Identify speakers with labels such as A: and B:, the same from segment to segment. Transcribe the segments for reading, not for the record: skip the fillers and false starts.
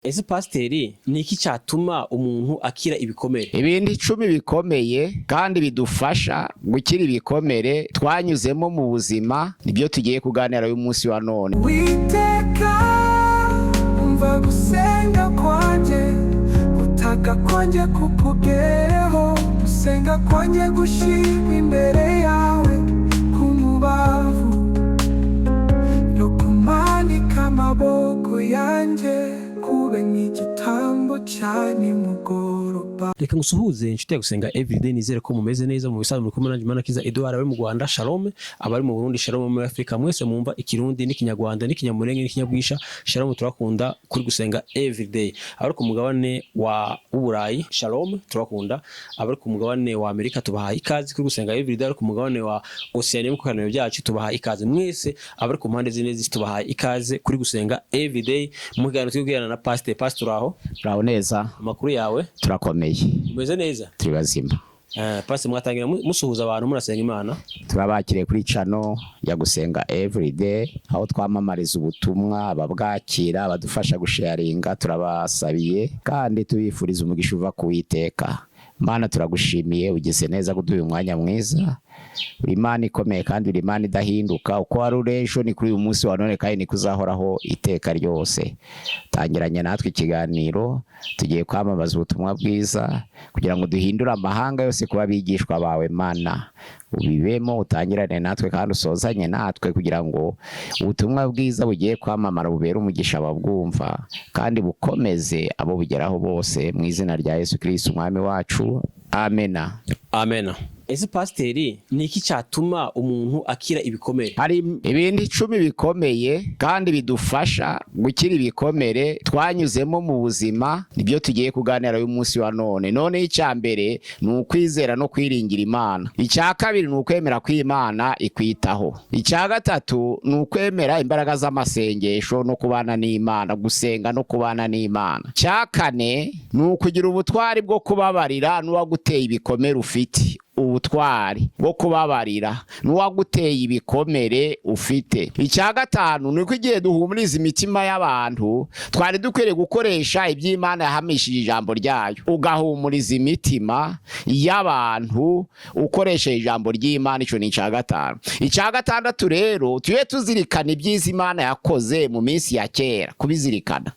A: Ese pasiteri ni iki cyatuma umuntu akira ibikomere?
B: Ibintu 10 bikomeye kandi bidufasha gukira ibikomere twanyuzemo mu buzima nibyo tugiye kuganira uyu munsi wa none.
C: Witeka umva gusenga kwanje, utaka kwanje kukugereho, gusenga kwanje gushimwa imbere yawe kumubavu, no kumanika amaboko yanje kube nk'igitambo cyane mugoroba.
A: Reka ngusuhuze inshuti ya Gusenga Everyday, nizere ko mumeze neza mu bisanzwe muri kumwe Manakiza Edouard, abari mu Rwanda Shalom, abari mu Burundi Shalom, muri Afrika mwese mwumva ikirundi n'ikinyarwanda n'ikinyamurenge n'ikinyabwisha Shalom, turakunda kuri Gusenga Everyday. Abari ku mugabane wa Uburayi Shalom, turakunda. Abari ku mugabane wa Amerika tubaha ikaze kuri Gusenga Everyday. Abari ku mugabane wa Oceania mu kanano byacu tubaha ikaze mwese. Abari ku mpande zine z'isi tubaha ikaze kuri Gusenga Everyday. Mu kiganiro twigirana na Pastor aho
B: Uraho neza?
A: Amakuru yawe?
B: Turakomeye.
A: Umeze neza?
B: Turi bazima.
A: Pastor, mwatangira musuhuza abantu murasenga Imana.
B: Turabakiriye kuri channel ya Gusenga Everyday, aho twamamariza ubutumwa, ababwakira badufasha gusharinga. Turabasabiye kandi tubifuriza umugisha uva ku Uwiteka. Mana, turagushimiye, ugize neza kuduha umwanya mwiza. Uri Imana ikomeye kandi uri Imana idahinduka, uko wari urejo ni kuri uyu munsi wa none kandi ni kuzahoraho iteka ryose. Tangiranye natwe ikiganiro, tugiye kwamamaza ubutumwa bwiza kugira ngo duhindure amahanga yose kuba bigishwa bawe. Mana, ubibemo, utangirane natwe kandi usozanye natwe kugira ngo ubutumwa bwiza bugiye kwamamara bubere umugisha ababwumva kandi bukomeze abo bugeraho bose, mu izina rya Yesu Kristo umwami wacu. Amena.
A: Amena. Ese pasiteri ni iki cyatuma umuntu akira ibikomere?
B: Hari ibintu 10 bikomeye kandi bidufasha gukira ibikomere twanyuzemo mu buzima nibyo tugiye kuganira uyu munsi wa none. None icyambere ni ukwizera no kwiringira Imana. Icya kabiri ni ukwemera ko Imana ikwitaho. Icya gatatu ni ukwemera imbaraga z'amasengesho no kubana n'Imana, gusenga no kubana n'Imana. Icya kane ni ukugira ubutwari bwo kubabarira n'uwaguteye ibikomere ufite. Ubutwari bwo kubabarira n'uwaguteye ibikomere ufite. Icya gatanu ni uko igihe duhumuriza imitima y'abantu twari dukwiriye gukoresha iby'Imana yahamishije ijambo ryayo. Ugahumuriza imitima y'abantu ukoresheje ijambo ry'Imana. Ico ni icya gatanu. Icya gatandatu rero tuye tuzirikana ibyiza Imana yakoze mu minsi ya kera.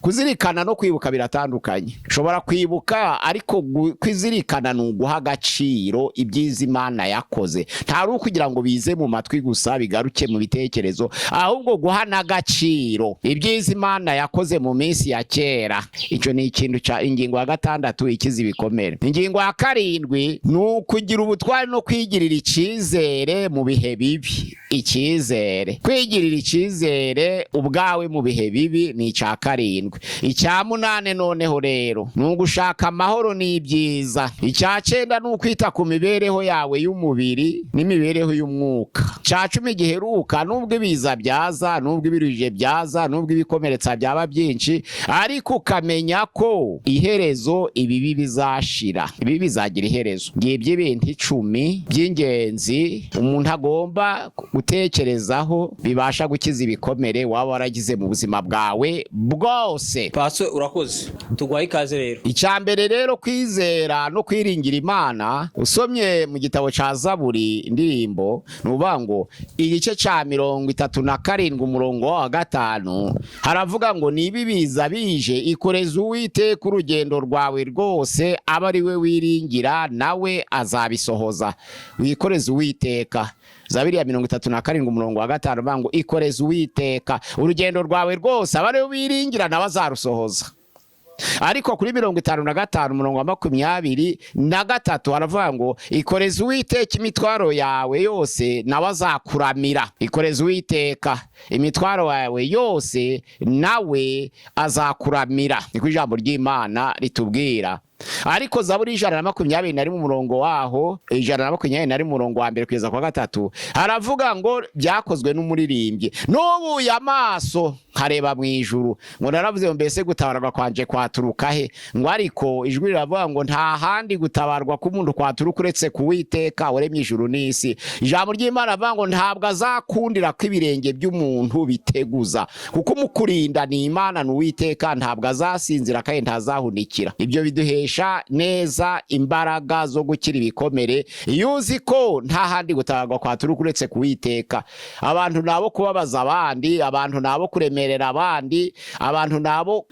B: Kuzirikana no kwibuka biratandukanye. Ushobora kwibuka ariko kwizirikana ni uguha agaciro ibyiza Imana yakoze. Ntari ukugira ngo bize mu matwi gusa bigaruke mu bitekerezo, ahubwo guhana agaciro ibyiza Imana yakoze mu minsi ya kera. Ico ni ikintu ca ingingo ya gatandatu ikiza ibikomere. Ingingo ya karindwi ni ukugira ubutwari no kwigirira icizere mu bihe bibi. Icizere, kwigirira icizere ubwawe mu bihe bibi ni icya karindwi. Icya munane noneho rero ni ugushaka amahoro n'ibyiza. Icya cyenda ni ukwita ku mibereho yawe y'umubiri n'imibereho y'umwuka. Icya cumi giheruka, nubwo ibiza byaza, nubwo ibiruje byaza, nubwo ibikomeretsa byaba byinshi, ariko ukamenya ko iherezo ibibi bizashira. Ibi bizagira iherezo. Ngibyo ibintu 10 by'ingenzi umuntu agomba gutekerezaho bibasha gukiza ibikomere waba waragize mu buzima bwawe bwose.
A: Pastor, urakoze. Tugwaye ikaze rero. Icya
B: mbere rero kwizera no kwiringira Imana. Usomye mu gitabo ca Zaburi indirimbo nuvuga ngo igice ca 37 umurongo wa 5 haravuga ngo nibi biza bije ikoreza Uwiteka urugendo rwawe rwose, aba ari we wiringira nawe azabisohoza. Wikoreza Uwiteka. Zaburi ya 37 umurongo wa 5 bango ikoreza Uwiteka urugendo rwawe rwose, aba ari we wiringira nawe azarusohoza. Ariko kuri 55 umurongo wa 23 haravuga ngo ikoreza Uwiteka imitwaro yawe yose nawe azakuramira. Ikoreza Uwiteka imitwaro yawe yose nawe azakuramira. Niko ijambo ry'Imana ritubwira. ariko Zaburi 121 umurongo waho 121 umurongo wa mbere kugeza kwa gatatu haravuga ngo byakozwe n'umuririmbyi, n'ubuye amaso nkareba mu ijuru, ngo naravuze ngo mbese gutabarwa kwanje kwaturuka he? Ngo ariko ijwi riravuga ngo nta handi gutabarwa k'umuntu kwaturuka uretse ku Uwiteka waremye ijuru n'isi. Ijambo ry'Imana rivuga ngo ntabwo azakundira ko ibirenge by'umuntu biteguza, kuko umukurinda ni Imana n'Uwiteka, ntabwo azasinzira kandi ntazahunikira. Ibyo biduhesha neza imbaraga zo gukira ibikomere iyo uzi ko nta handi gutabarwa kwaturuka uretse ku Uwiteka. Abantu nabo kubabaza abandi, abantu nabo kuremerera abandi, abantu nabo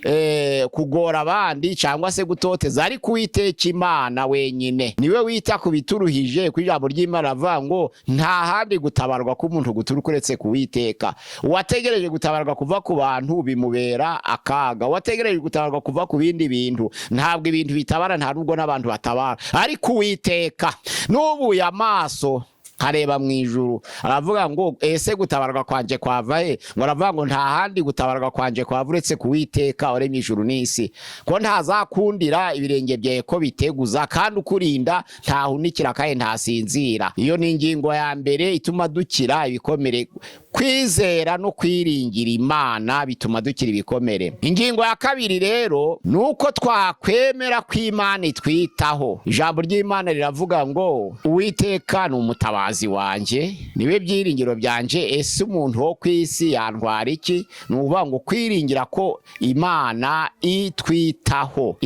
B: kugora abandi cyangwa se gutoteza, ariko Uwiteka Imana wenyine niwe wita ku bituruhije. Ku ijambo ry'Imana ravuga ngo nta handi gutabarwa k'umuntu guturuka uretse ku Uwiteka. Uwategereje gutabarwa kuva ku bantu bimubera akaga, uwategereje gutabarwa kuva ku bindi bintu, ntabwo ibintu bitabara, nta nubwo n'abantu batabara, ariko Uwiteka n'ubuye amaso nkareba mu ijuru. Aravuga ngo ese gutabarwa kwanje kwava he? Ngo aravuga ngo nta handi gutabarwa kwanje kwava uretse ku Uwiteka waremye ijuru n'isi, ko ntazakundira ibirenge byawe ko biteguza, kandi ukurinda ntahunikira kandi ntasinzira. Iyo ni ingingo ya mbere ituma dukira ibikomere. Kwizera no kwiringira Imana bituma dukira ibikomere. Ingingo ya kabiri rero nuko twakwemera ko Imana itwitaho. Ijambo ry'Imana riravuga ngo Uwiteka ni umutabazi wanje, niwe byiringiro byanje, ese umuntu wo kwisi yantwara iki? Nuvuga ngo kwiringira ko Imana itwitaho.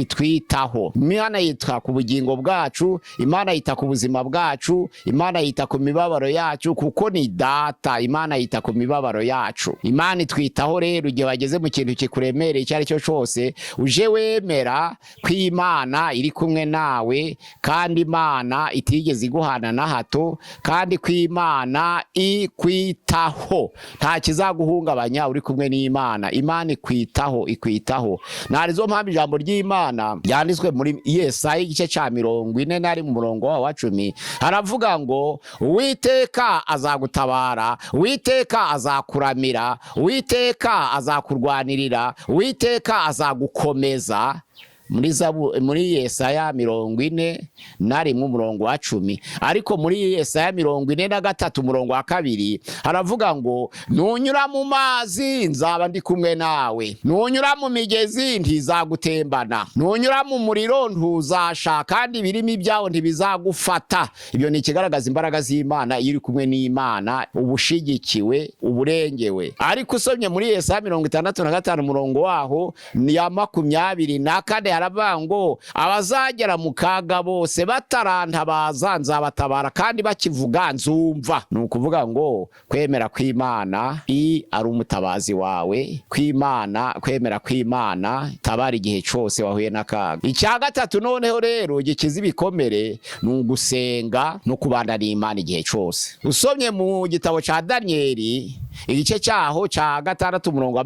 B: Imana yita ku bugingo bwacu, Imana yita ku buzima bwacu, Imana yita ku mibabaro yacu, kuko ni data. Imana yita ku mibabaro yacu. Imana itwitaho rero. Igihe wageze mu kintu kikuremereye icyo ari cyo cyose, uje wemera ko Imana iri kumwe nawe, kandi Imana itigeze iguhana na hato, kandi ko Imana ikwitaho, nta kizaguhungabanya uri kumwe n'Imana. Imana ikwitaho. Narizo mpamvu ijambo ry'Imana ryanditswe muri Yesaya igice cya 40 mu murongo wa 10 haravuga ngo Uwiteka azagutabara, Uwiteka azakuramira, Uwiteka azakurwanirira, Uwiteka azagukomeza. Muri Yesaya 40 umurongo wa 10. Ariko muri Yesaya 43 umurongo wa 2 haravuga ngo nunyura mu mazi nzaba ndi kumwe nawe, nunyura mu migezi ntizagutembana, nunyura mu muriro ntuzasha, kandi ibirimi byawo ntibizagufata. Ibyo ni ikigaragaza imbaraga z'Imana. Iyo uri kumwe n'Imana ubushigikiwe, uburengewe. Ariko usomye muri Yesaya 65 umurongo waho ya 24 haravuga ngo abazagera mu kaga bose batarantabaza nzabatabara, kandi bakivuga nzumva. Ni ukuvuga ngo kwemera kw'Imana ari umutabazi wawe, kwemera kw'Imana tabara igihe cyose wahuye n'akaga. Icya gatatu noneho rero gikiza ibikomere ni ugusenga no kubana n'Imana igihe cyose. Usomye mu gitabo cya Daniyeli igice cyaho cya 6 umurongo wa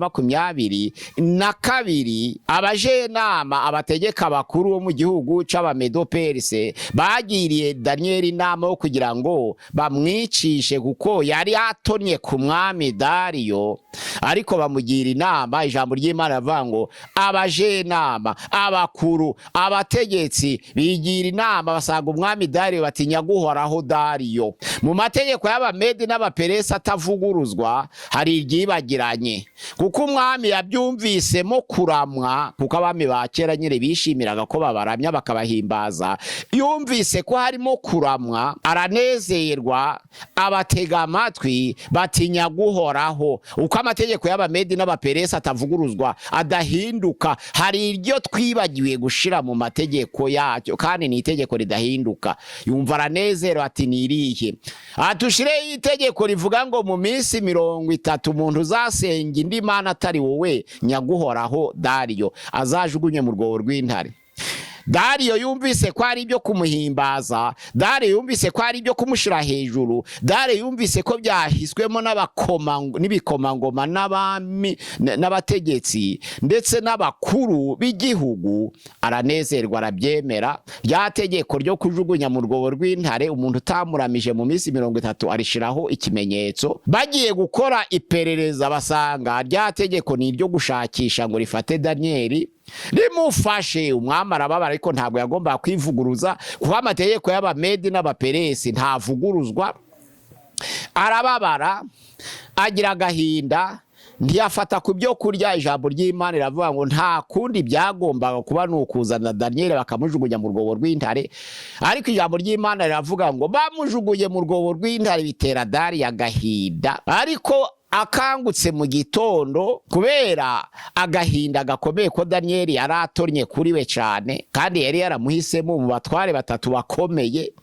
B: 22 abajenama abategeka bakuru bo mu gihugu c'abamedo Perse bagiriye Daniyeli inama yo kugira ngo bamwicishe, kuko yari atonye ku mwami Dariyo. Ariko bamugira inama. Ijambo ry'Imana rivuga ngo abajenama, abakuru, abategetsi bigira inama basanga umwami Dariyo batinya guhoraho Dariyo. Mu mategeko y'abamedi n'abaperesi atavuguruzwa hari iryibagiranye, kuko umwami yabyumvisemo kuramwa, kuko abami ba kera nyine bishimiraga ko babaramya bakabahimbaza. Yumvise ko harimo kuramwa aranezerwa, abatega amatwi, batinya guhoraho. Uko amategeko y'abamedi n'abaperesi atavuguruzwa, adahinduka, hari iryo twibagiwe gushira mu mategeko yacyo, kandi ni itegeko ridahinduka. Yumva aranezerwa ati nirihe? Atushireho itegeko rivuga ngo mu minsi 30 umuntu uzasenga indi mana atari wowe nyaguhoraho Dariyo azajugunye mu rwobo rw'intare. Dariyo yumvise ko ari ibyo kumuhimbaza, Dariyo yumvise ko ari ibyo kumushira hejuru, Dariyo yumvise ko byahiswemo n'ibikomangoma n'abami n'abategetsi ndetse n'abakuru b'igihugu. Aranezerwa, arabyemera. Rya tegeko ryo kujugunya mu rwobo rw'intare umuntu utamuramije mu minsi 30 arishiraho ikimenyetso. Bagiye gukora iperereza basanga rya tegeko ni iryo gushakisha ngo rifate Daniyeli rimufashe. Umwami arababara, ariko ntabwo yagombaga kwivuguruza kuko amategeko y'Abamedi n'Abaperesi ntavuguruzwa. Arababara, agira agahinda, ntiyafata ku byo kurya. Ijambo ry'Imana riravuga ngo nta kundi byagombaga kuba n'ukuzana Daniel bakamujugunya mu rwobo rw'intare, ariko ijambo ry'Imana riravuga ngo bamujugunye mu rwobo rw'intare bitera Dariyo agahinda. Ariko akangutse mu gitondo kubera agahinda gakomeye ko Daniel yari atornye kuri we cyane, kandi yari yaramuhisemo mu batware batatu bakomeye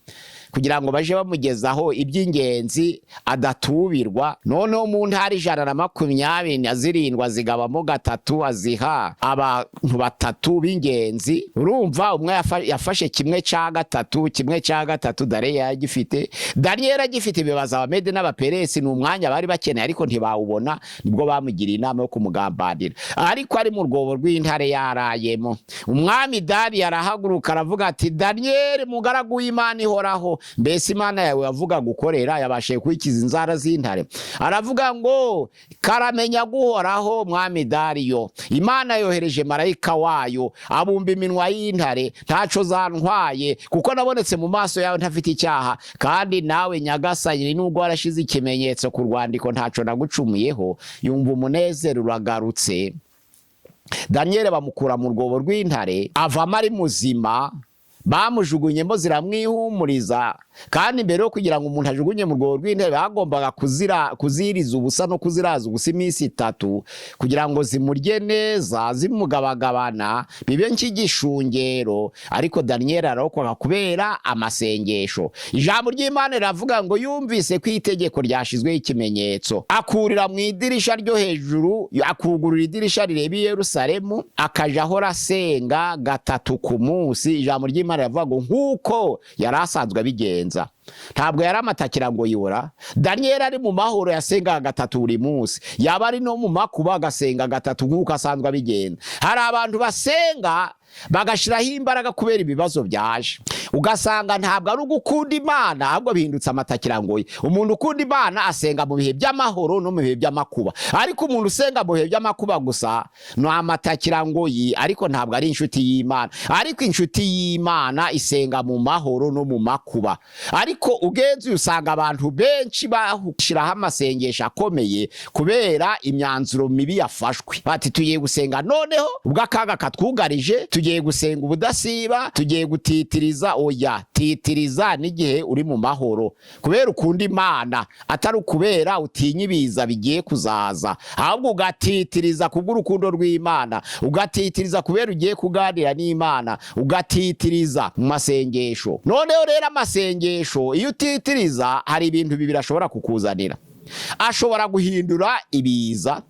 B: kugira ngo baje bamugezaho iby'ingenzi adatubirwa. Noneho mu ntara 127 zigabamo gatatu aziha abantu batatu b'ingenzi. Urumva umwe yafashe kimwe cya gatatu Dariyo yagifite. Daniel agifite ibibaza Abamedi n'Abaperesi, ni umwanya bari bakeneye ariko ntibawubona, nibwo bamugiriye inama yo kumugambanira. Ariko ari mu rwobo rw'intare yarayemo. Umwami Dariyo arahaguruka aravuga ati, Daniel mugaragu w'Imana ihoraho, mbese Imana yawe yavuga gukorera yabashe kwikiza inzara z'intare? Aravuga ngo karamenya guhoraho mwami Dariyo, Imana yohereje marayika wayo abumba iminwa y'intare, ntaco zantwaye kuko nabonetse mu maso yawe ntafite icyaha, kandi nawe nyagasani nubwo warashize ikimenyetso ku rwandiko ntaco nagucumuyeho. Yumva umunezero uragarutse. Daniel bamukura mu rwobo rw'intare, avamo ari muzima. Bamujugunyemo ziramwihumuriza, kandi mbere yo kugira ngo umuntu ajugunye mu rwobo rw'intare bagombaga kuziriza ubusa no kuziraza ubusa iminsi 3 kugira ngo zimurye neza, zimugabagabana bibe nk'igishungero. Ariko Daniel ararokoka kubera amasengesho. Ijambo ry'Imana riravuga ngo yumvise ko itegeko ryashizweho ikimenyetso, akurira mu idirisha ryo hejuru, akugurura idirisha rireba i Yerusalemu, akaja ahora asenga 3 ku munsi. Ijambo ry'Imana riravuga ngo nk'uko yari asanzwe abigenza. Ntabwo yari amatakira ngo yibura. Daniel ari mu mahoro yasengaga 3 buri munsi, yaba ari no mu makuba agasenga 3 nk'uko asanzwe abigenza. Hari abantu basenga bagashiraho imbaraga kubera ibibazo byaje, ugasanga ntabwo ari ugukunda Imana ahubwo bihindutse amatakira ngo. Umuntu ukunda Imana asenga mu bihe by'amahoro no mu bihe by'amakuba, ariko umuntu usenga mu bihe by'amakuba gusa no amatakira ngo ariko ntabwo ari inshuti y'Imana. Ariko inshuti y'Imana isenga mu mahoro no mu makuba. Ariko ugenzi usanga abantu benshi bahishiraho amasengesho akomeye kubera imyanzuro mibi yafashwe. Bati tugiye gusenga noneho ubwo akaga katwugarije, tugiye gusenga ubudasiba, tugiye gutitiriza. Oya, titiriza n'igihe uri mu mahoro kubera ukunda Imana, atari kubera utinya ibiza bigiye kuzaza, ahubwo ugatitiriza kubw'urukundo rw'Imana, ugatitiriza kubera ugiye kuganira n'Imana, ugatitiriza mu masengesho. Noneho rero amasengesho iyo utitiriza hari ibintu bibiri ashobora kukuzanira. Ashobora guhindura ibiza,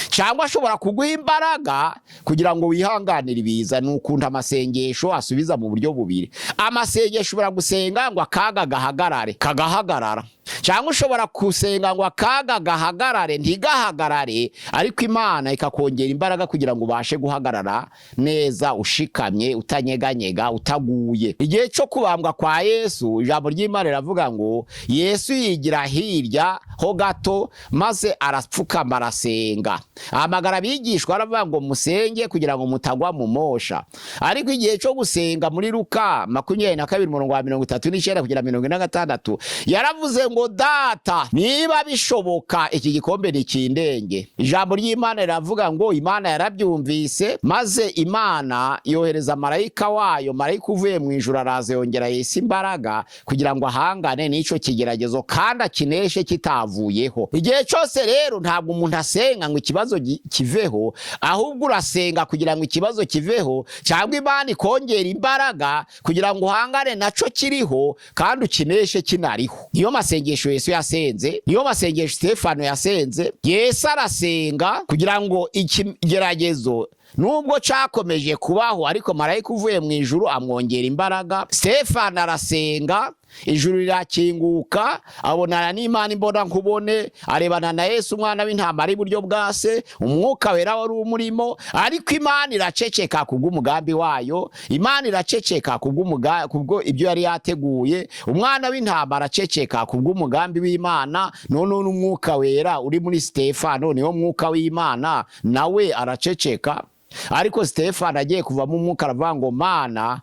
B: cyangwa ashobora kuguha imbaraga kugira ngo wihanganire ibiza. N'ukunda amasengesho asubiza mu buryo bubiri. Amasengesho ushobora gusenga ngo akaga gahagarare, kagahagarara, cyangwa ushobora gusenga ngo akaga gahagarare ntigahagarare, ariko Imana ikakongera imbaraga kugira ngo ubashe guhagarara neza, ushikamye, utanyeganyega, utaguye. Igihe cyo kubambwa kwa Yesu, ijambo ry'Imana riravuga ngo Yesu yigira hirya ho gato maze arapfukama arasenga. Amagara abigishwa aravuga ngo musenge kugira ngo mutagwa mu mosha. Ariko igihe cyo gusenga muri Luka 22:39 kugera 46 yaravuze ngo Data niba bishoboka iki gikombe nikindenge. Ijambo ry'Imana riravuga ngo Imana yarabyumvise, maze Imana yohereza marayika wayo. Marayika uvuye mu ijuru araza yongera Yesu imbaraga kugira ngo ahangane n'ico kigeragezo kandi akineshe kitavuyeho. Igihe cyose rero ntabwo umuntu asenga ngo ikibazo kiveho, ahubwo urasenga kugira ngo ikibazo kiveho, cyangwa Imana ikongera imbaraga kugira ngo uhangane naco kiriho kandi ukineshe kinariho. Niyo masengesho Yesu yasenze, niyo masengesho Stefano yasenze. Yesu arasenga kugira ngo ikigeragezo nubwo cyakomeje kubaho, ariko marayika uvuye mu ijuru amwongera imbaraga. Stefano arasenga, ijuru rirakinguka, abonana n'Imana imbona nkubone, arebana na Yesu umwana w'intama ari buryo bwa se, umwuka wera wari umurimo. Ariko Imana iraceceka kubw'umugambi wayo, Imana iraceceka kubwo ibyo yari yateguye. Umwana w'intama araceceka kubw'umugambi w'Imana. None n'umwuka wera uri muri Stefano niwo mwuka w'Imana nawe araceceka. ariko Stefano agiye kuva mu mwuka aravuga ngo Mana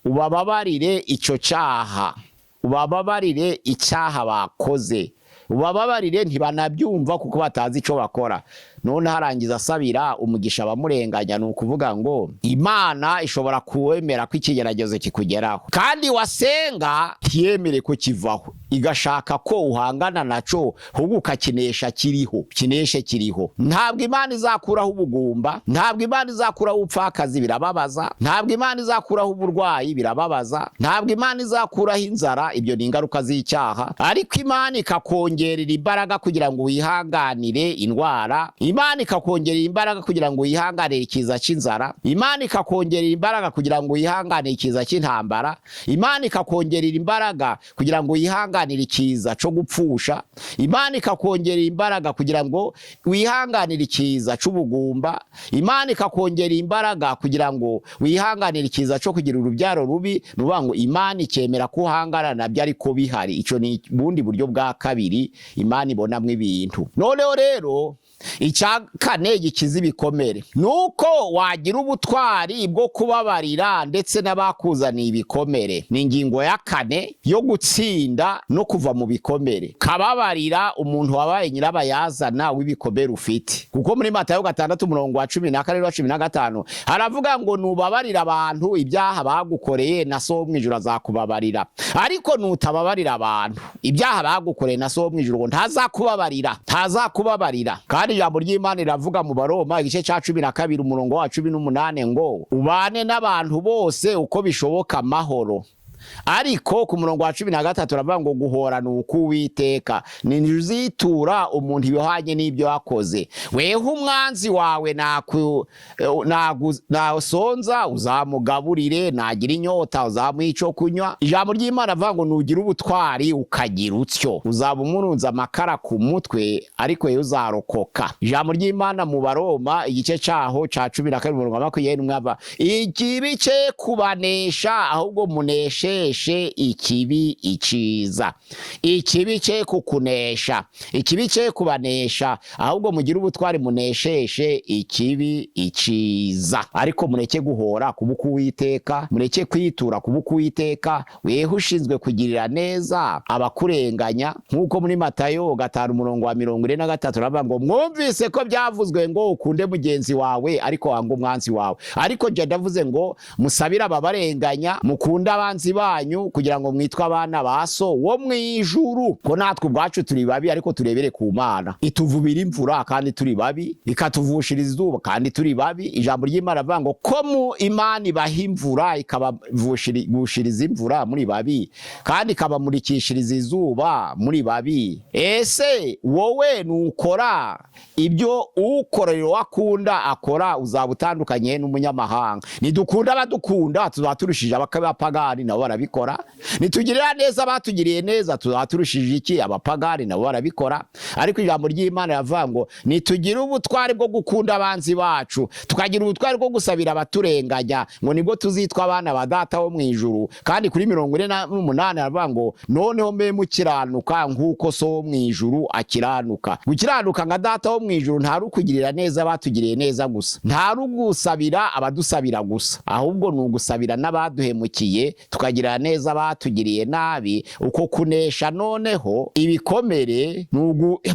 B: ubababarire ico cyaha, ubababarire icyaha bakoze, ubababarire ntibanabyumva kuko batazi ico bakora. None harangiza asabira umugisha abamurenganya, ni ukuvuga ngo Imana ishobora kuwemera ko ikigeragezo kikugeraho kandi wasenga ntiyemere ko kivaho, igashaka ko uhangana naco ahubwo ukakinesha kiriho, kineshe kiriho. Ntabwo Imana izakuraho ubugumba, ntabwo Imana izakuraho ubupfakazi, birababaza. Ntabwo Imana izakuraho uburwayi, birababaza. Ntabwo Imana izakuraho inzara, ibyo ni ingaruka z'icyaha. Ariko Imana ikakongerera imbaraga kugira ngo wihanganire indwara, Imana ikakongerera imbaraga kugira ngo wihanganire ikiza cy'inzara, Imana ikakongerera imbaraga kugira ngo wihanganire ikiza cy'intambara, Imana ikakongerera imbaraga kugira ngo wihanganire ikiza cyo gupfusha, Imana ikakongerera imbaraga kugira ngo wihanganire ikiza cy'ubugumba, Imana ikakongerera imbaraga kugira ngo wihanganire ikiza cyo kugira urubyaro rubi. Nuvuga ngo Imana ikemera ko uhangana nabyo ariko bihari. Ico ni bundi buryo bwa kabiri Imana ibonamwe ibintu. Noneho rero icya kane gikiza ibikomere nuko wagira ubutwari bwo kubabarira ndetse n'abakuzaniye ibikomere. Ni ingingo ya kane yo gutsinda no kuva mu bikomere. Kababarira umuntu wabaye nyirabayazana w'ibikomere ufite, kuko muri Matayo 6:14-15 haravuga ngo nubabarira abantu ibyaha bagukoreye na so mu ijuru azakubabarira, ariko nutababarira abantu ibyaha bagukoreye na so mu ijuru ntazakubabarira. Kandi ijambo ry'Imana riravuga mu Baroma igice cya 12:18 ngo ubane n'abantu bose uko bishoboka amahoro. Ariko ku murongo wa 13 turavuga ngo guhorana ukuwiteka ninjuzitura umuntu ibihanye n'ibyo yakoze. Weho umwanzi wawe nasonza uzamugaburire, nagira inyota uzamuha ico kunywa. Ijambo ry'Imana avuga ngo nugira ubutwari ukagira utyo uzaba umurunza amakara ku mutwe, ariko yewe uzarokoka. Ijambo ry'Imana mu Baroma igice cyaho ca 12:21 ikibi cye kubanesha ahubwo muneshe ikibi iciza. Ikibi cye kukunesha, ikibi cye kubanesha ahubwo mugira ubutwari munesheshe ikibi iciza. Ariko mureke guhora kubuku Uwiteka, mureke kwitura kubuku Uwiteka. Weho ushinzwe kugirira neza abakurenganya, nkuko muri Matayo 5:43 ravuga ngo mwumvise ko byavuzwe ngo ukunde mugenzi wawe ariko wanga umwanzi wawe. Ariko je ndavuze ngo musabira ababarenganya, mukunda abanzi banyu kugira ngo mwitwa abana baso wo mwijuru. Ko natwe ubwacu turi babi ariko turebere ku Mana. Ituvubira imvura kandi turi babi, ikatuvushiriza izuba kandi turi babi. Ijambo ry'Imana avuga ngo ko mu Imana ibahimvura ikabavushiriza imvura muri babi kandi ikabamurikishiriza izuba muri babi. Ese wowe nukora ibyo ukorera wakunda akora uzabutandukanye n'umunyamahanga. Nidukunda abadukunda tuzaturushije abapagani nabo barabikora, nitugirira neza batugiriye neza tuzaturushije iki abapagani nabo barabikora. Ariko ijambo ry'Imana yavuga ngo nitugira ubutwari bwo gukunda abanzi bacu, tukagira ubutwari bwo gusabira abaturenganya, ngo nibwo tuzitwa abana ba Data wo mwijuru. Kandi kuri 48 aravuga ngo noneho mbe mukiranuka nkuko so wo mwijuru akiranuka. Gukiranuka nga Data wo mwijuru ntaru kugirira neza batugiriye neza gusa, ntaru gusabira abadusabira gusa, ahubwo nugusabira n'abaduhemukiye tukagira neza batugiriye nabi. Uko kunesha noneho ibikomere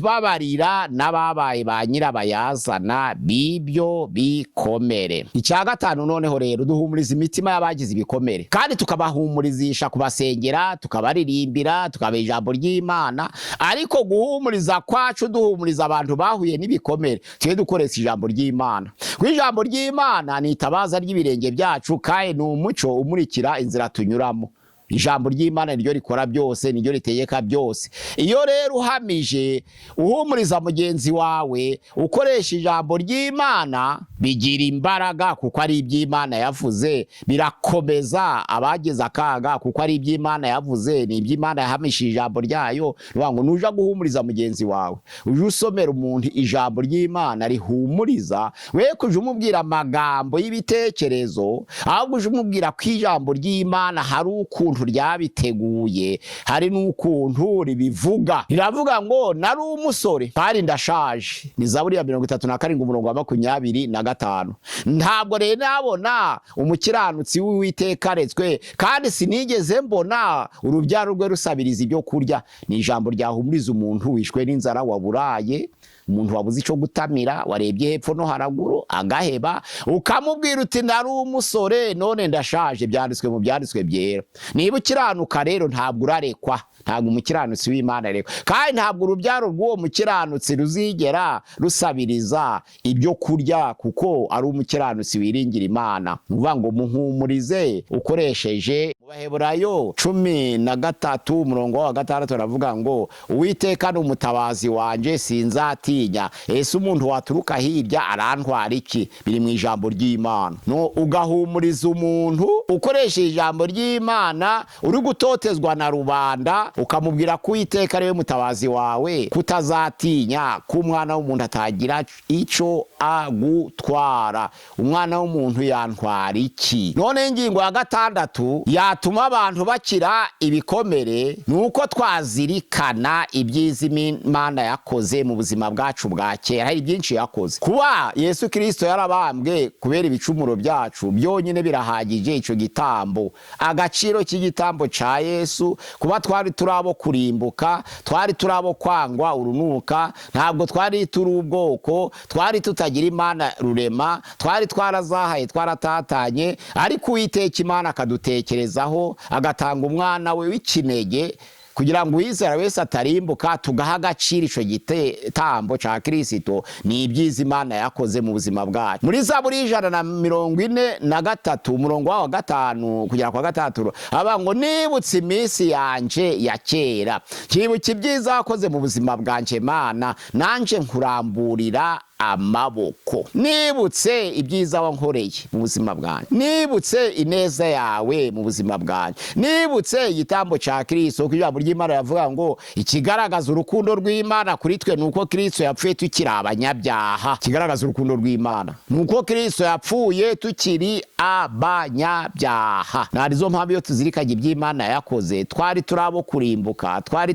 B: nugubabarira n'ababaye ba nyirabayazana bibyo bikomere. Icya gatanu noneho rero duhumuriza imitima y'abagize ibikomere, kandi tukabahumurizisha kubasengera, tukabaririmbira, tukabaha ijambo ry'Imana. Ariko guhumuriza kwacu duhumuriza abantu bahuye n'ibikomere, twe dukoresha ijambo ry'Imana. Ku ijambo ry'Imana ni itabaza ry'ibirenge byacu kandi ni umuco umurikira inzira tunyuramo. Ijambo ry'Imana niryo rikora byose, niryo ritegeka byose. Iyo rero uhamije uhumuriza mugenzi wawe ukoresha ijambo ry'Imana, bigira imbaraga kuko ari iby'Imana yavuze, birakomeza abageze akaga kuko ari iby'Imana yavuze, ni iby'Imana yahamishije ijambo ryayo. Ruvuga ngo nuja guhumuriza mugenzi wawe, uje usomera umuntu ijambo ry'Imana rihumuriza, we kuje umubwira amagambo y'ibitekerezo, ahubwo uje umubwira ko ijambo ry'Imana hari ukuntu n'ukuntu ryabiteguye, hari n'ukuntu ribivuga. Riravuga ngo nari umusore kandi ndashaje. Ni Zaburi ya 37 umurongo wa 25. Ntabwo rero nabona umukiranutsi w'Uwiteka aretswe, kandi sinigeze mbona urubyaro rwe rusabiriza ibyo kurya. Ni ijambo ryahumuriza umuntu wishwe n'inzara, waburaye, umuntu wabuze ico gutamira, warebye hepfo no haraguru agaheba, ukamubwira uti nari umusore none ndashaje. Byanditswe mu Byanditswe Byera. Niba ukiranuka rero ntabwo urarekwa, ntabwo umukiranutsi w'Imana arekwa, kandi ntabwo urubyaro rw'uwo mukiranutsi ruzigera rusabiriza ibyo kurya, kuko ari umukiranutsi wiringira Imana. Nuvuga ngo muhumurize ukoresheje mu Baheburayo 13 umurongo wa 6 aravuga ngo Uwiteka ni umutabazi wanje sinzatinya. Ese umuntu waturuka hirya arantwara iki? Biri mu ijambo ry'Imana. No ugahumuriza umuntu ukoresheje ijambo ry'Imana, uri gutotezwa na rubanda, ukamubwira ko Uwiteka ariwe mutabazi wawe, kutazatinya, ko umwana w'umuntu atagira ico agutwara. Umwana w'umuntu yantwara iki? None ingingo ya 6 yatuma abantu bakira ibikomere, nuko twazirikana ibyiza Imana yakoze mu buzima bwacu bwa kera. Hari byinshi yakoze. Kuba Yesu Kristo yarabambwe kubera ibicumuro byacu byonyine birahagije. Ico gitambo, agaciro cy'igitambo ca Yesu, kuba twari turabo kurimbuka, twari turabo kwangwa urunuka, ntabwo twari turi ubwoko, twari tutagira Imana rurema, twari twarazahaye, twaratatanye, ariko Uwiteka Imana akadutekerezaho, agatanga umwana we w'ikinege kugira ngo uwizera wese atarimbuka, tugaha agaciro ico gitambo ca Kristo. Ni ibyiza Imana yakoze mu buzima bwacu. Muri Zaburi 143 umurongo wa 5 kugera kwa 6 aba ngo nibutse iminsi yanje ya kera, kibuka ibyiza wakoze mu buzima bwanje Mana, nanje nkuramburira amaboko. Nibutse ibyiza wankoreye mu buzima bwanjye, nibutse ineza yawe mu buzima bwanjye, nibutse igitambo ca Kristo. Kuko ijambo ry'Imana yavuga ngo ikigaragaza urukundo rw'Imana kuri twe nuko Kristo yapfuye tukiri abanyabyaha. Kigaragaza urukundo rw'Imana nuko Kristo yapfuye tukiri abanyabyaha. Narizo mpamvu yo tuzirikanye iby'Imana yakoze. Twari turabo kurimbuka, twari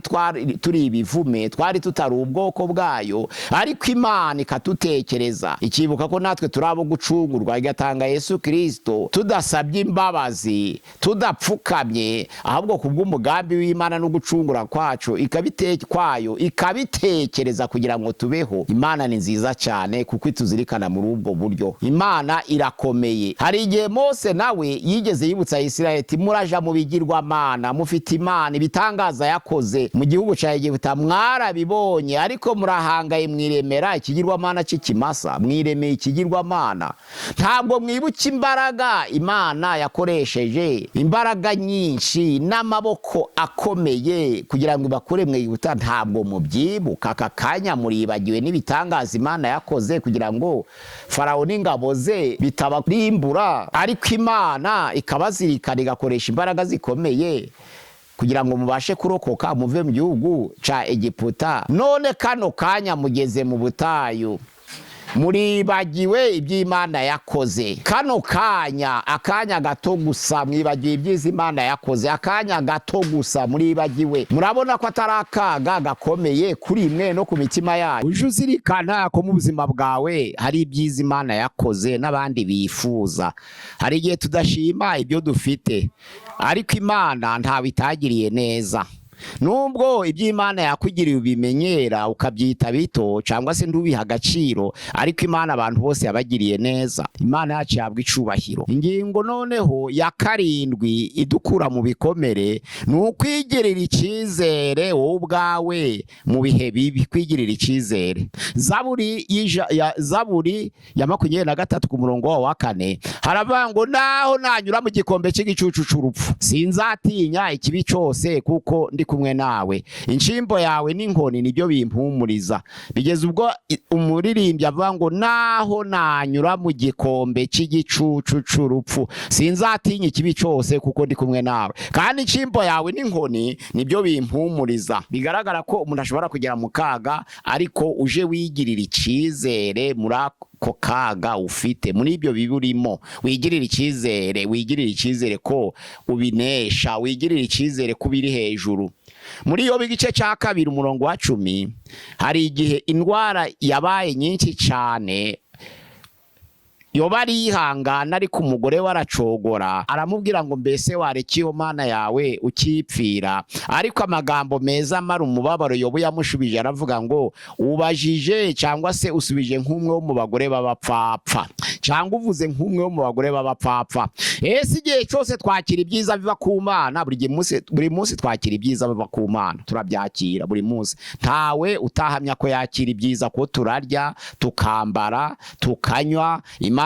B: turi ibivume, twari tutari ubwoko bwayo, ariko Imana ikatutekereza, ikibuka ko natwe turabo gucungurwa, igatanga Yesu Kristo tudasabye imbabazi, tudapfukamye, ahubwo kubw'umugambi w'Imana no gucungura kwacu ikabitekereza kugira ngo tubeho. Imana ni nziza cyane kuko ituzirikana muri ubwo buryo. Imana irakomeye. Hari igihe Mose nawe yigeze yibutsa Isirayeli, muraja mu bigirwamana, mufite Imana, ibitangaza yakoze mu gihugu cya Egiputa mwarabibonye, ariko murahangaye mwiremera ikigirwamana cy'ikimasa, mwiremeye ikigirwamana. Ntabwo mwibuka imbaraga Imana yakoresheje, imbaraga nyinshi n'amaboko akomeye kugira ngo bakure mu Egiputa. Ntabwo mubyibuka. Aka kanya muribagiwe n'ibitangaza Imana yakoze kugira ngo Farawo n'ingabo ze bitabarimbura, ariko Imana ikabazirikana, igakoresha imbaraga zikomeye kugira ngo mubashe kurokoka muve mu gihugu ca Egiputa. None kano kanya mugeze mu butayu, muribagiwe iby'Imana yakoze. Kano kanya, akanya gato gusa mwibagiwe ibyiza Imana yakoze, akanya gato gusa muribagiwe. Murabona ko atari akaga gakomeye kuri mwe no ku mitima yayo. Uje uzirikana ko mu buzima bwawe hari ibyiza Imana yakoze n'abandi bifuza. Hari igihe tudashima ibyo dufite, ariko Imana ntawe itagiriye neza. Nubwo iby'Imana yakugiriye ubimenyera ukabyita bito cyangwa se ndubiha agaciro, ariko Imana abantu bose yabagiriye neza. Imana yacu yabwa icubahiro. Ingingo noneho ya 7 idukura mu bikomere ni ukwigirira icyizere wowe ubwawe mu bihe bibi. Kwigirira icyizere. Zaburi ya 23 ku murongo wa 4 haravuga ngo naho nanyura mu gikombe cy'igicucu cy'urupfu sinzatinya ikibi cyose, kuko ndi kumwe nawe. Inshimbo yawe n'inkoni nibyo bimpumuriza. Bigeze ubwo umuririmbyi avuga ngo naho nanyura mu gikombe cy'igicucu cy'urupfu sinzatinya ikibi cyose, kuko ndi kumwe nawe. Kandi inshimbo yawe n'inkoni nibyo bimpumuriza. Bigaragara ko umuntu ashobora kugera mu kaga, ariko uje wigirira icyizere ko kaga ufite, muri ibyo bibi urimo, wigirira icyizere ko ubinesha, wigirira icyizere ko biri hejuru. Muri Yobu igice cya 2 umurongo wa 10 hari igihe indwara yabaye nyinshi cyane, Yobu arihangana ariko umugore we aracogora, aramubwira ngo mbese warekiyo mana yawe ukipfira. Ariko amagambo meza amara umubabaro Yobu yamushubije aravuga ngo ubajije cyangwa se usubije nk'umwe wo mu bagore b'abapfapfa, cyangwa uvuze nk'umwe wo mu bagore b'abapfapfa. Ese igihe cyose twakira ibyiza biva ku Mana, buri munsi twakira ibyiza biva ku Mana, turabyakira buri munsi. Ntawe utahamya ko yakira ibyiza, ko turarya, tukambara, tukanywa, Imana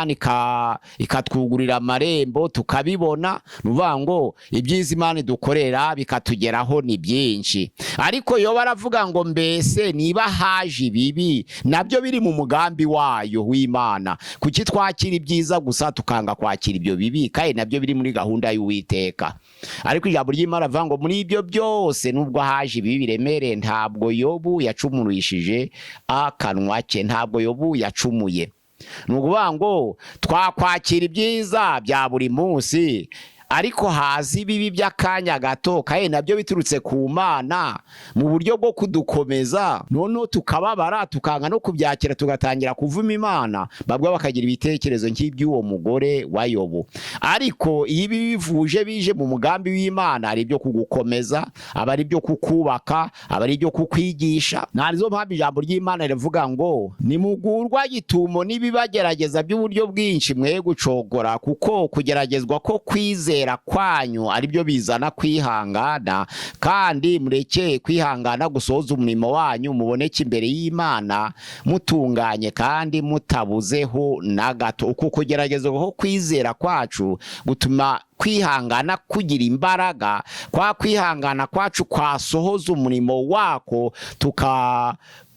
B: ikatwugurira amarembo tukabibona. Nuvuga ngo ibyiza Imana dukorera bikatugeraho ni byinshi. Ariko Yobu aravuga ngo mbese niba haje ibibi nabyo biri mu mugambi wayo w'Imana, kuki twakira ibyiza gusa tukanga kwakira ibyo bibi, kandi nabyo biri muri gahunda y'Uwiteka. Ariko ijambo ry'Imana avuga ngo muri ibyo byose nubwo haje ibibi biremereye, ntabwo Yobu yacumurishije akanwa ke, ntabwo Yobu yacumuye. Nukuvuga ngo twakwakira ibyiza bya buri munsi, ariko hazi ibibi by'akanya gato, kandi nabyo biturutse ku Mana mu buryo bwo kudukomeza, noneho tukababara, tukanga no kubyakira, tugatangira kuvuma Imana, babwa bakagira ibitekerezo nk'iby'uwo mugore wa Yobu. Ariko iyo ibi bivuje bije mu mugambi w'Imana, ari ibyo kugukomeza, aba ari ibyo kukubaka, aba ari ibyo kukwigisha. Narizo mpamvu ijambo ry'Imana rivuga ngo nimugurwa gitumo n'ibibagerageza by'uburyo bwinshi, mwe gucogora, kuko kugeragezwa ko kwizera kwanyu aribyo bizana kwihangana, kandi mureke kwihangana gusohoza umurimo wanyu, muboneke imbere y'Imana mutunganye kandi mutabuzeho na gato. Uko kugeragezwa ko kwizera kwacu gutuma kwihangana kugira imbaraga, kwa kwihangana kwacu kwasohoza umurimo wako,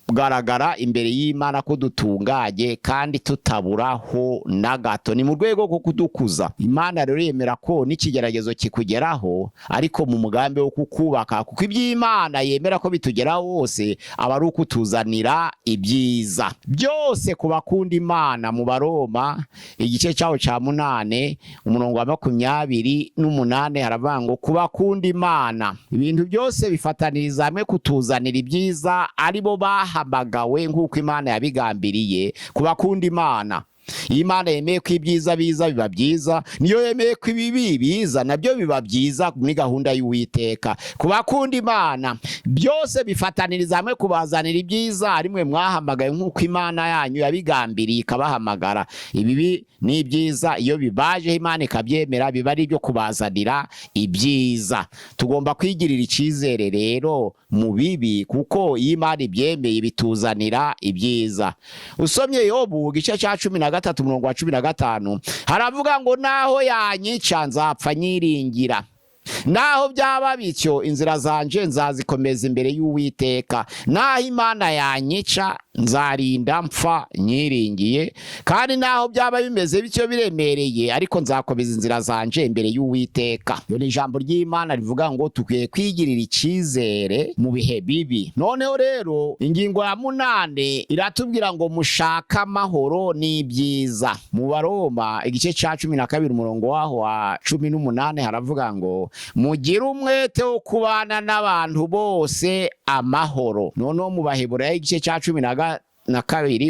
B: tukagaragara imbere y'Imana ko dutunganye kandi tutaburaho na gato. Ni mu rwego rwo kudukuza. Imana rero yemera ko n'ikigeragezo kikugeraho, ariko mu mugambi wo kukubaka, kuko iby'Imana yemera ko bitugeraho wose aba ari ukutuzanira ibyiza byose. Ku bakunda Imana mu Baroma igice cyaho cya 8 umurongo wa 28 haravuga ngo ku bakunda Imana ibintu byose bifataniriza hamwe kutuzanira ibyiza, aribo bahamagawe nk'uko Imana yabigambiriye. Ku bakunda Imana, Imana yemeye ko ibyiza biza biba byiza, niyo yemeye ko ibibi biza nabyo biba byiza muri gahunda y'Uwiteka. Ku bakunda Imana byose bifataniriza hamwe kubazanira ibyiza, ari mwe mwahamagaye nk'uko Imana yanyu yabigambiriye ikabahamagara. Ibibi ni ibyiza iyo bibaje Imana ikabyemera, biba ari byo kubazanira ibyiza. Tugomba kwigirira icyizere rero mu bibi, kuko iyo Imana ibyemeye bituzanira ibyiza. Usomye Yobu igice cya 13 umurongo wa 15 haravuga ngo naho yanyica nzapfa nyiringira, naho byaba bityo inzira zanje nzazikomeza imbere y'Uwiteka. Naho Imana yanyica nzarinda mpfa nyiringiye, kandi naho byaba bimeze bityo biremereye, ariko nzakomeza inzira zanje imbere y'Uwiteka. Yo ni ijambo ry'Imana rivuga ngo tukwiye kwigirira icyizere mu bihe bibi. Noneho rero ingingo ya 8 iratubwira ngo mushaka amahoro n'ibyiza. Mu Baroma igice cya 12 umurongo waho wa 18 haravuga ngo mugire umwete wo kubana n'abantu bose amahoro. Noneho mu Baheburayo igice cya 12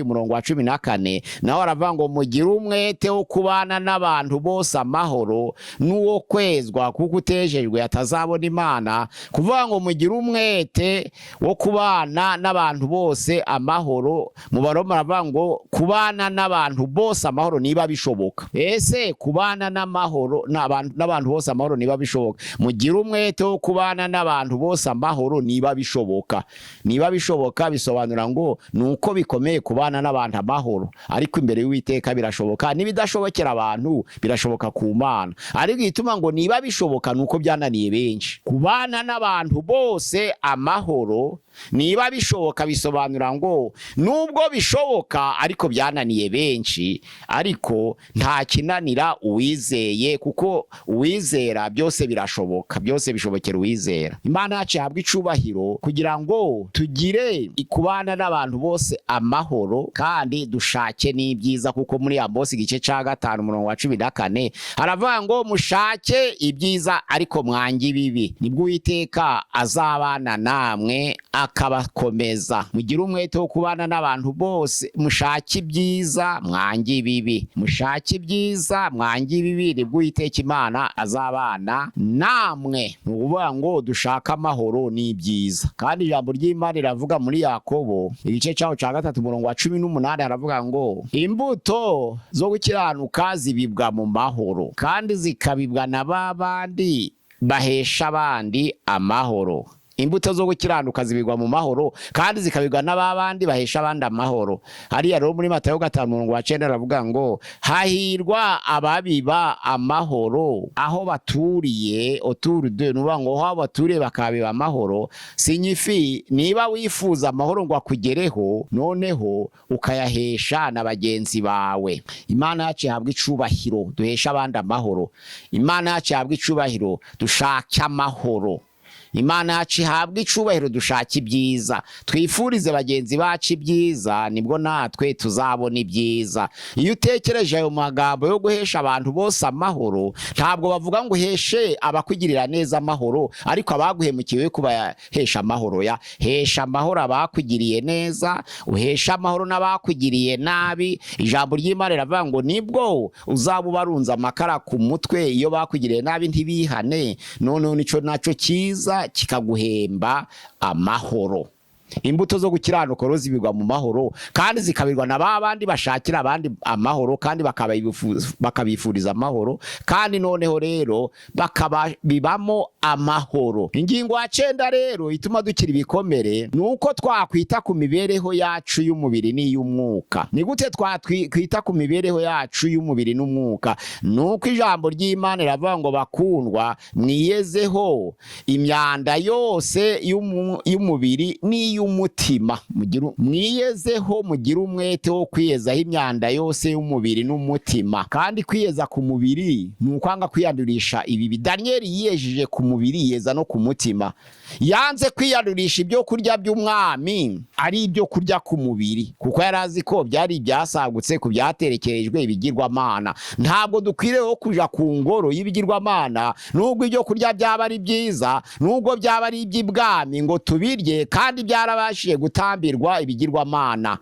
B: umurongo wa 14 naho aravuga ngo mugire umwete wo kubana n'abantu bose amahoro, n'uwo kwezwa kuko utejejwe atazabona Imana. Kuvuga ngo mugire umwete wo kubana n'abantu bose amahoro. Mu Baroma aravuga ngo kubana n'abantu bose amahoro niba bishoboka. Ese kubana n'amahoro n'abantu bose amahoro niba bishoboka? Mugire umwete wo kubana n'abantu bose amahoro niba bishoboka. Niba bishoboka bisobanura ngo nuko bikomeye kubana n'abantu amahoro, ariko imbere y'Uwiteka birashoboka. Nibidashobokera abantu birashoboka ku Mana. Ariko ituma ngo niba bishoboka nuko byananiye benshi. Kubana n'abantu bose amahoro niba bishoboka bisobanura ngo nubwo bishoboka ariko byananiye benshi, ariko nta kinanira uwizeye, kuko uwizera byose birashoboka, byose bishobokera uwizera. Imana yacu ihabwa icubahiro kugira ngo tugire kubana n'abantu bose amahoro kandi dushake n'ibyiza, kuko muri Amosi igice ca 5 umurongo wa 14 haravuga ngo mushake ibyiza ariko mwange ibibi, nibwo Uwiteka azabana namwe akabakomeza. Mugire umwete wo kubana n'abantu bose, mushake ibyiza mwange ibibi, mushake ibyiza mwange ibibi, nibwo Uwiteka Imana azabana namwe. Nukuvuga ngo dushaka amahoro n'ibyiza. Kandi ijambo ry'Imana riravuga muri Yakobo igice cyaho ca 3 umurongo wa 18 haravuga ngo imbuto zo gukiranuka zibibwa mu mahoro kandi zikabibwa na babandi bahesha abandi amahoro. Imbuto zo gukiranuka zibigwa mu mahoro kandi zikabigwa n'ababandi bahesha abandi amahoro. Hariya rero muri Matayo 5:9 aravuga ngo hahirwa ababiba amahoro aho baturiye autour de, nuvuga ngo aho baturiye bakabiba amahoro. Sinyifi niba wifuza amahoro ngo akugereho noneho ukayahesha na bagenzi bawe. Imana yacu ihabwa icubahiro, duhesha abandi amahoro. Imana yacu ihabwa icubahiro, dushaka amahoro. Imana yacu ihabwa icubahiro, dushaka ibyiza, twifurize bagenzi bacu ibyiza, nibwo natwe tuzabona ibyiza. Iyo utekereje ayo magambo yo guhesha abantu bose amahoro, ntabwo bavuga ngo uheshe abakugirira neza amahoro ariko abaguhemukiwe kubahesha amahoro. Ya hesha amahoro abakugiriye neza, uhesha amahoro n'abakugiriye nabi. Ijambo ry'Imana riravuga ngo nibwo uzaba ubarunza amakara ku mutwe iyo bakugiriye nabi ntibihane, noneho nico naco kiza kikaguhemba amahoro. Imbuto zo gukiranuka zibigwa mu mahoro kandi zikabirwa na babandi bashakira abandi amahoro kandi bakabifuriza amahoro, kandi noneho rero bakabibamo amahoro. Ingingo ya 9 rero ituma dukira ibikomere nuko twakwita ku mibereho yacu y'umubiri n'iy'umwuka. Ni gute twakwita ku mibereho yacu y'umubiri n'umwuka? Nuko ijambo ry'Imana riravuga ngo bakundwa mwiyezeho imyanda yose y'umubiri y'umutima, mwiyezeho mugire umwete wo kwiyezaho imyanda yose y'umubiri n'umutima. Kandi kwiyeza ku mubiri nukwanga kwiyandurisha ibibi. Danieli yiyejeje ku mubiri, yiyeza no ku mutima. Yanze kwiyandurisha ibyo kurya by'umwami ari ibyo kurya ku mubiri, kuko yarazi ko byari byasagutse ku byaterekerejwe ibigirwamana. Ntabwo dukwiriyeho kuja ku ngoro y'ibigirwamana nubwo ibyo kurya byaba ari byiza, nubwo byaba ari iby'ibwami ngo tubirye kandi byarabashiye gutambirwa ibigirwamana.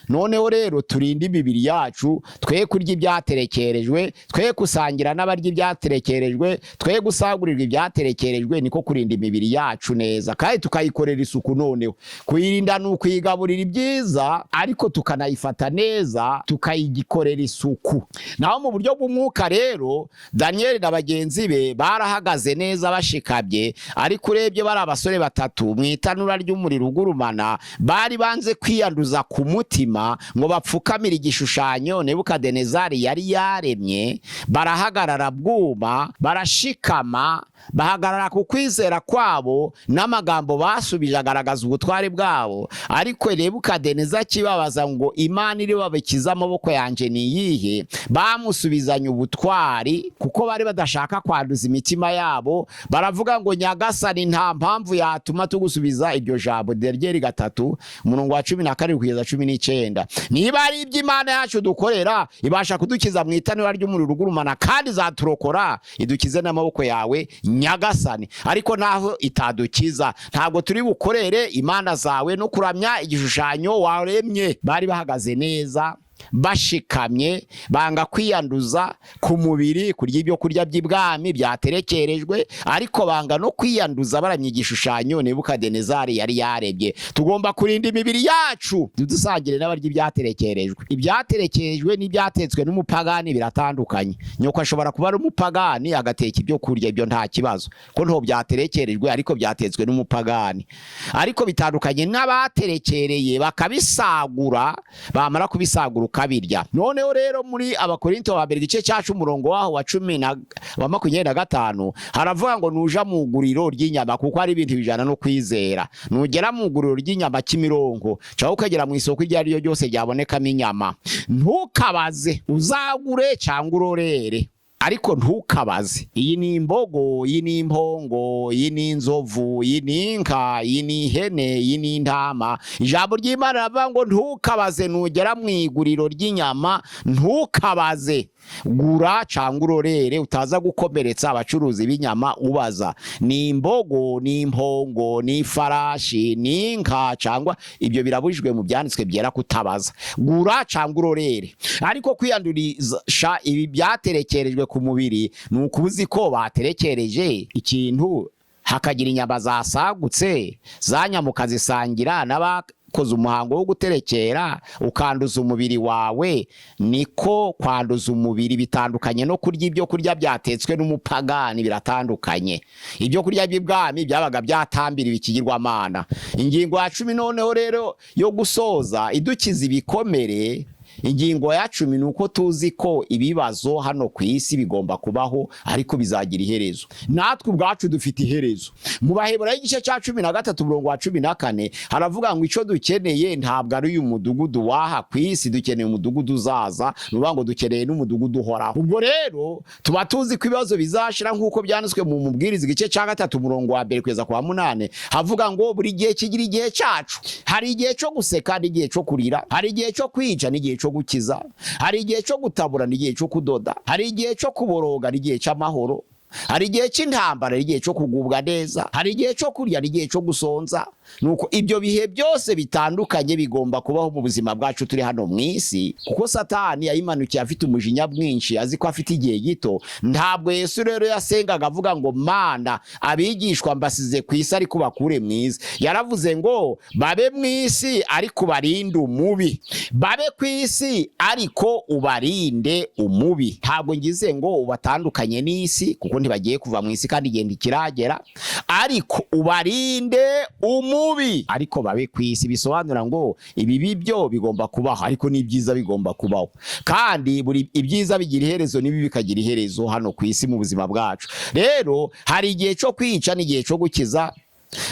B: Noneho rero turinde imibiri yacu, twe kurya ibyaterekerejwe, twe kusangira n'abarya ibyaterekerejwe, twe gusagurirwa ibyaterekerejwe. Niko kurinda imibiri yacu neza kandi tukayikorera isuku. Noneho kuyirinda ni ukuyigaburira ibyiza ariko tukanayifata neza, tukayigikorera isuku. Naho mu buryo bw'umwuka rero Danieli na bagenzi be barahagaze neza bashikabye, ariko urebye bari abasore batatu mu itanura ry'umuriro ugurumana bari banze kwiyanduza ku mutima ngo bapfukamira igishushanyo Nebukadinezari yari yaremye. Barahagarara bwuma, barashikama, bahagarara ku kwizera kwabo n'amagambo basubije agaragaza ubutware bwabo. Ariko Nebukadinezari kibabaza ngo Imana iri babikiza amaboko yanje ni yihe, bamusubizanye ubutwari kuko bari badashaka kwanduza imitima yabo. Baravuga ngo Nyagasani nta mpamvu yatuma tugusubiza iryo jambo. Danieli 3 umurongo wa 12 kugeza 19. Niba ari iby'Imana yacu dukorera ibasha kudukiza mu itanura ry'umuriro ugurumana kandi zaturokora, idukize n'amaboko yawe Nyagasani. Ariko naho itadukiza ntabwo turi bukorere imana zawe no kuramya igishushanyo waremye. Bari bahagaze neza bashikamye, banga kwiyanduza ku mubiri, kurya ibyo kurya by'ibwami byaterekerejwe, ariko banga no kwiyanduza baramya igishushanyo Nebukadinezari yari yarebye. Tugomba kurinda imibiri yacu dusangire n'abarya ibyaterekerejwe. Ibyaterekerejwe n'ibyatetswe n'umupagani biratandukanye. Nyoko ashobora kuba ari umupagani agateka ibyo kurya, ibyo nta kibazo ko nto byaterekerejwe ariko byatetswe n'umupagani. Ariko bitandukanye n'abaterekereye bakabisagura, bamara kubisagura ukabirya. Noneho rero muri Abakorinto wa mbere igice cyacu umurongo waho wa 25 haravuga ngo nuja mu guriro ry'inyama, kuko ari ibintu bijana no kwizera. Nugera mu guriro ry'inyama Kimironko cyangwa ukagera mu isoko iryo ari ryo ryose ryabonekamo inyama, ntukabaze uzagure cyangwa urorere. ariko ntukabaze. Iyi ni imbogo, iyi ni impongo, iyi ni inzovu, iyi ni inka, iyi ni ihene, iyi ni intama. Ijambo ry'Imana ravuga ngo ntukabaze nugera mu iguriro ry'inyama, ntukabaze. Gura cyangwa urorere utaza gukomeretsa abacuruzi b'inyama ubaza. Ni imbogo, ni impongo, ni ifarashi, ni inka cyangwa ibyo birabujijwe mu byanditswe byera kutabaza. Gura cyangwa urorere. Ariko kwiyandurisha ibi byaterekerejwe ku mubiri ni ukubuzi ko baterekereje ikintu hakagira inyama zasagutse zanyamuka zisangira n'abakoze umuhango wo guterekera ukanduza umubiri wawe. Niko kwanduza umubiri bitandukanye no kurya ibyo kurya byatetswe n'umupagani, biratandukanye. Ibyo kurya by'ibwami byabaga byatambiriwe ikigirwamana. Ingingo ya 10 noneho rero yo gusoza idukiza ibikomere. Ingingo ya 10 nuko tuzi ko ibibazo hano ku isi bigomba kubaho ariko bizagira iherezo. Natwe ubwacu dufite iherezo. Mu Baheburayo igice cya 13 umurongo wa 14 haravuga ngo ico dukeneye ntabwo ari uyu mudugudu waha ku isi, dukeneye umudugudu uzaza, nuvuga ngo dukeneye n'umudugudu uhoraho. Ubwo rero tuba tuzi ko ibibazo bizashira nk'uko byanditswe mu mubwiriza igice cya 3 umurongo wa 1 kugeza kwa 8 havuga ngo buri gihe kigira igihe cyacu. Hari igihe cyo guseka n'igihe cyo kurira, hari igihe cyo kwica n'igihe cyo gukiza, hari igihe cyo gutabura n'igihe cyo kudoda, hari igihe cyo kuboroga n'igihe cy'amahoro, hari igihe cy'intambara n'igihe cyo kugubwa neza, hari igihe cyo kurya n'igihe cyo gusonza. Nuko ibyo bihe byose bitandukanye bigomba kubaho mu buzima bwacu turi hano mu isi, kuko Satani yayimanukiye afite umujinya mwinshi, azi ko afite igihe gito. Ntabwo Yesu rero yasengaga avuga ngo Mana abigishwa mbasize ku isi ariko bakure mu isi. Yaravuze ngo babe mu isi ariko barinde umubi, babe ku isi ariko ubarinde umubi. Ntabwo ngize ngo ubatandukanye n'isi kuko ntibagiye kuva mu isi kandi igenda ikiragera, ariko ubarinde umubi ariko babe ku isi. Bisobanura ngo ibibi byo bigomba kubaho ariko n'ibyiza bigomba kubaho, kandi buri ibyiza bigira iherezo n'ibibi bikagira iherezo hano ku isi mu buzima bwacu. Rero hari igihe cyo kwica n'igihe cyo gukiza,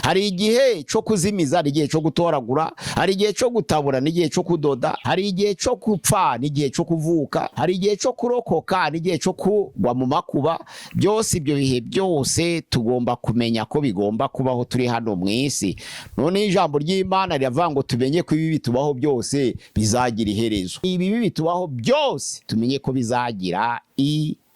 B: hari igihe cyo kuzimiza n'igihe cyo gutoragura, hari igihe cyo gutabura n'igihe cyo kudoda, hari igihe cyo gupfa n'igihe cyo kuvuka, hari igihe cyo kurokoka n'igihe cyo kugwa mu makuba. Byose ibyo bihe byose tugomba kumenya ko bigomba kubaho turi hano mu isi. None ijambo ry'Imana riravuga ngo tumenye ko ibi bitubaho byose bizagira iherezo. Ibi bitubaho byose tumenye ko bizagira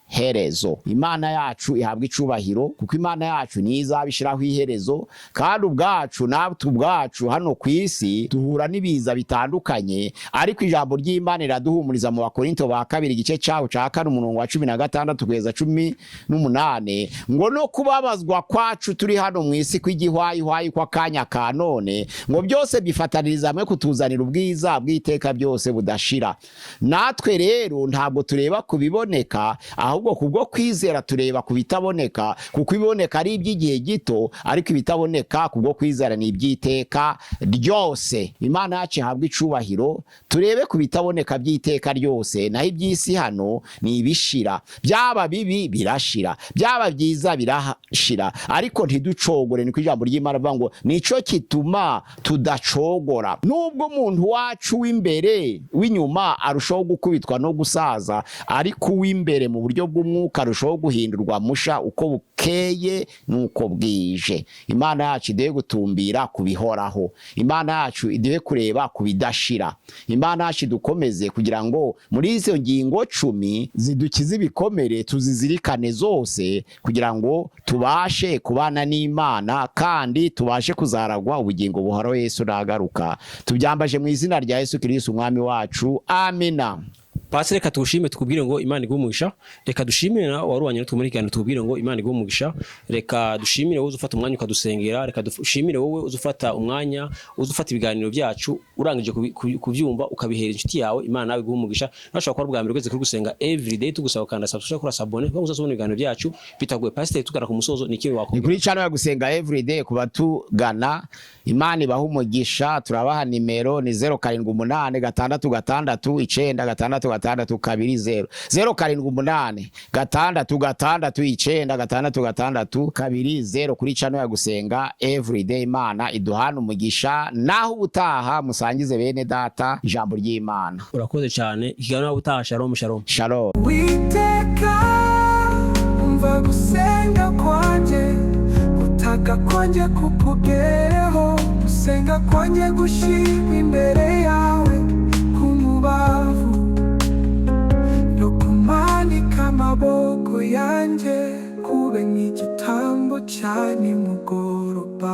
B: herezo. Imana yacu ihabwa icubahiro kuko Imana yacu ni izabishiraho iherezo, kandi ubwacu natwe ubwacu hano ku isi duhura n'ibiza bitandukanye, ariko ijambo ry'Imana riraduhumuriza mu Bakorinto ba 2 igice cyaho cya 4 umurongo wa 16 kugeza 18 ngo no kubabazwa kwacu turi hano mu isi kw'igihwayihwayi kwa kanya ka none ngo byose bifataniriza hamwe kutuzanira ubwiza bw'iteka byose budashira. Natwe rero ntabwo tureba kubiboneka, ahubwo kubwo kwizera tureba kubitaboneka, kuko iboneka ari iby'igihe gito ariko ibitaboneka kubwo kwizera ni iby'iteka ryose. Imana yacu ihabwa icubahiro. Turebe kubitaboneka by'iteka ryose, naho iby'isi hano ni ibishira. Byaba bibi birashira, byaba byiza birashira, ariko ntiducogore. Niko ijambo ry'Imana rivuga ngo nico kituma tudacogora. Nubwo umuntu wacu w'imbere w'inyuma arushaho gukubitwa no gusaza, ariko w'imbere mu buryo bw'umwuka arushaho guhindurwa musha uko bukeye nuko bwije. Imana yacu iduhe gutumbira kubihoraho, Imana yacu iduhe kureba kubidashira. Imana yacu dukomeze kugira ngo muri izo ngingo 10 zidukize ibikomere tuzizirikane zose, kugira ngo tubashe kubana n'Imana kandi tubashe kuzaragwa ubugingo buhoraho Yesu nagaruka. Tubyambaje mu izina rya Yesu Kristo umwami wacu, amina.
A: Pastor, reka tugushime tukubwire ngo Imana igumugisha. Reka dushimire na warubanye natwe muri cyane tukubwire ngo Imana igumugisha. Reka dushimire wowe uzufata umwanya ukadusengera, reka dushimire wowe uzufata umwanya uzufata ibiganiro byacu urangije kubyumva ukabihera inshuti yawe. Imana nawe igumugisha. Nashaka kwa bwa mbere kweze kuri gusenga every day, tugusaba kandi subscribe kuri sabone kuko uzasubona ibiganiro byacu bitaguye. Pastor, tukara ku musozo nikiwe wako
B: ni kuri channel ya gusenga every day kuba tugana. Imana ibaha umugisha. Turabaha nimero ni 0786669620 0786669620 kuri channel ya gusenga everyday. Imana iduhana umugisha, naho ubutaha musangize bene data ijambo ry'Imana.
A: Urakoze cyane. Ikiganiro ubutaha. Shalom shalom.
B: Shalom.
C: Witeka umva gusenga kwanjye, gutaka kwanjye kukugereho, gusenga kwanjye gushirwa imbere yawe kumubavu, no kumanika amaboko yanjye kube nk'igitambo cya nimugoroba.